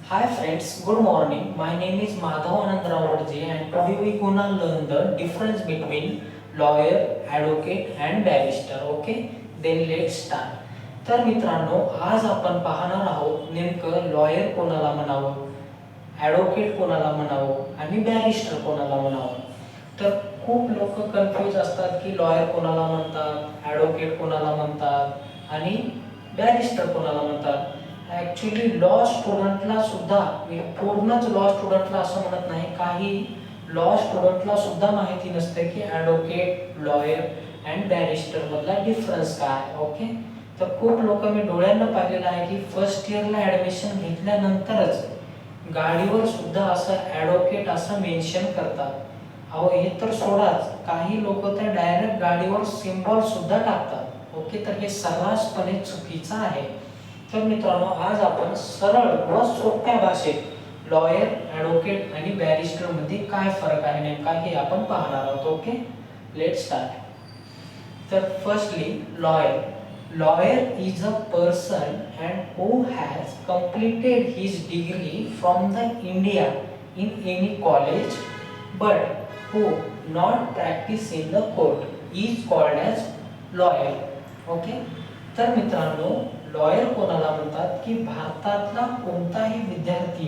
Hi friends, good morning. My name is Madhav Anand Rawadji and today we gonna learn the difference between lawyer, advocate and barrister. Okay? Then let's start. तर मित्रांनो, आज आपण पाहणार आहोत नेमकं lawyer कोणाला म्हणावं, ॲडव्होकेट कोणाला म्हणावं आणि बॅरिस्टर कोणाला म्हणावं. तर खूप लोक कन्फ्यूज असतात की लॉयर कोणाला म्हणतात, ॲडव्होकेट कोणाला म्हणतात आणि बॅरिस्टर कोणाला म्हणतात. ॲक्च्युली लॉ स्टुडंटला सुद्धा, मी पूर्णच लॉ स्टुडंटला असं म्हणत नाही, काही लॉ स्टुडंटला सुद्धा माहिती नसते की ॲडव्होकेट, लॉयर अँड बॅरिस्टर मधला डिफरन्स काय. ओके, तर खूप लोक मी डोळ्यांना पाहिलेलं आहे की फर्स्ट इयरला ॲडमिशन घेतल्यानंतरच गाडीवर सुद्धा असं ॲडव्होकेट असं मेन्शन करतात. अहो हे तर सोडाच, काही लोक तर डायरेक्ट गाडीवर सिम्बॉल सुद्धा टाकतात. ओके, तर हे सर्रासपणे चुकीचं आहे. तर मित्रांनो, आज आपण सरळ व सोप्या भाषेत लॉयर, ॲडव्होकेट आणि बॅरिस्टर मध्ये काय फरक आहे नेमका हे आपण पाहणार आहोत. Okay, let start. तर firstly lawyer. Lawyer is a person and who has completed his degree from the India in any college but who not practice in the court is called as lawyer. Okay, तर मित्रांनो, lawyer कोणाला म्हणतात की भारतातला कोणताही विद्यार्थी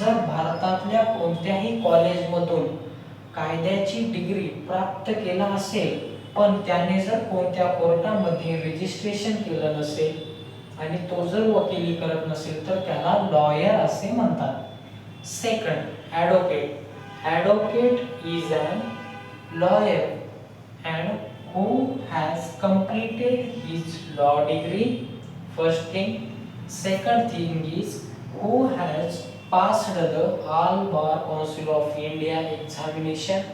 जर भारतातल्या कोणत्याही कॉलेजमधून कायद्याची डिग्री प्राप्त केला असेल पण त्याने जर कोणत्या कोर्टामध्ये रजिस्ट्रेशन केलं नसेल आणि तो जर वकिली करत नसेल तर त्याला लॉयर असे म्हणतात. Second, advocate. Advocate is an lawyer and who has completed his law degree. First thing. Second thing is who has passed the all bar council of India examination.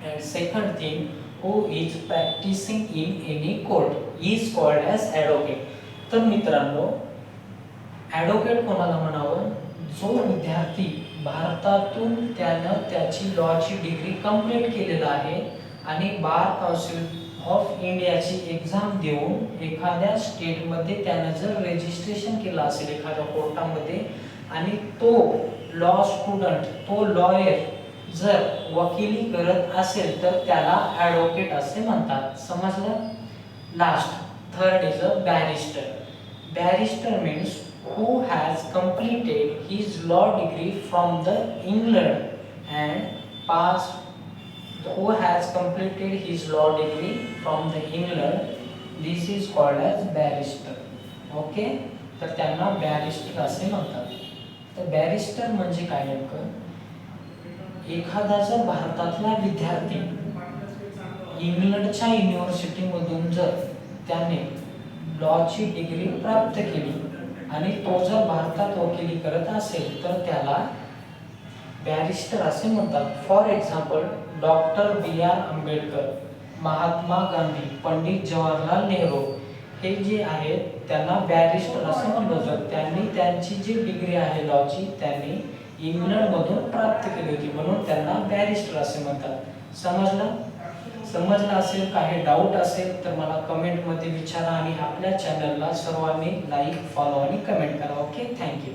And second thing, who is practicing in any court is called as advocate. तर मित्रांनो, advocate कोणाला म्हणावं? जो विद्यार्थी भारतातून त्यानं त्याची लॉची degree complete केलेला आहे आणि बार काउन्सिल ऑफ इंडियाची एक्झाम देऊन एखाद्या स्टेटमध्ये त्यानं जर रजिस्ट्रेशन केलं असेल एखाद्या कोर्टामध्ये आणि तो लॉ स्टुडंट, तो लॉयर जर वकिली करत असेल तर त्याला ॲडव्होकेट असे म्हणतात. समजलं? Last, third is a barrister. Barrister means who has completed his law degree from the England and passed. Who has completed his law degree from the England, this is called as barrister. Okay, तर त्यांना barrister असे म्हणतात. तर barrister म्हणजे काय नेमकं? एखादा जर भारतातला विद्यार्थी इंग्लंडच्या युनिव्हर्सिटीमधून जर त्याने लॉची डिग्री प्राप्त केली आणि तो जर भारतात वकिली करत असेल तर त्याला बॅरिस्टर असे म्हणतात. For example, doctor B.R. Ambedkar, Mahatma Gandhi, Pandit Jawaharlal Nehru हे जे आहेत त्यांना बॅरिस्टर असे म्हणलं जातं. त्यांनी त्यांची जी डिग्री आहे लॉची त्यांनी इंग्लंडमधून प्राप्त केली होती म्हणून त्यांना बॅरिस्टर असे म्हणतात. समजलं असेल? काही डाऊट असेल तर मला कमेंटमध्ये विचारा आणि आपल्या चॅनलला सर्वांनी लाईक, फॉलो आणि कमेंट करा. Okay, thank you.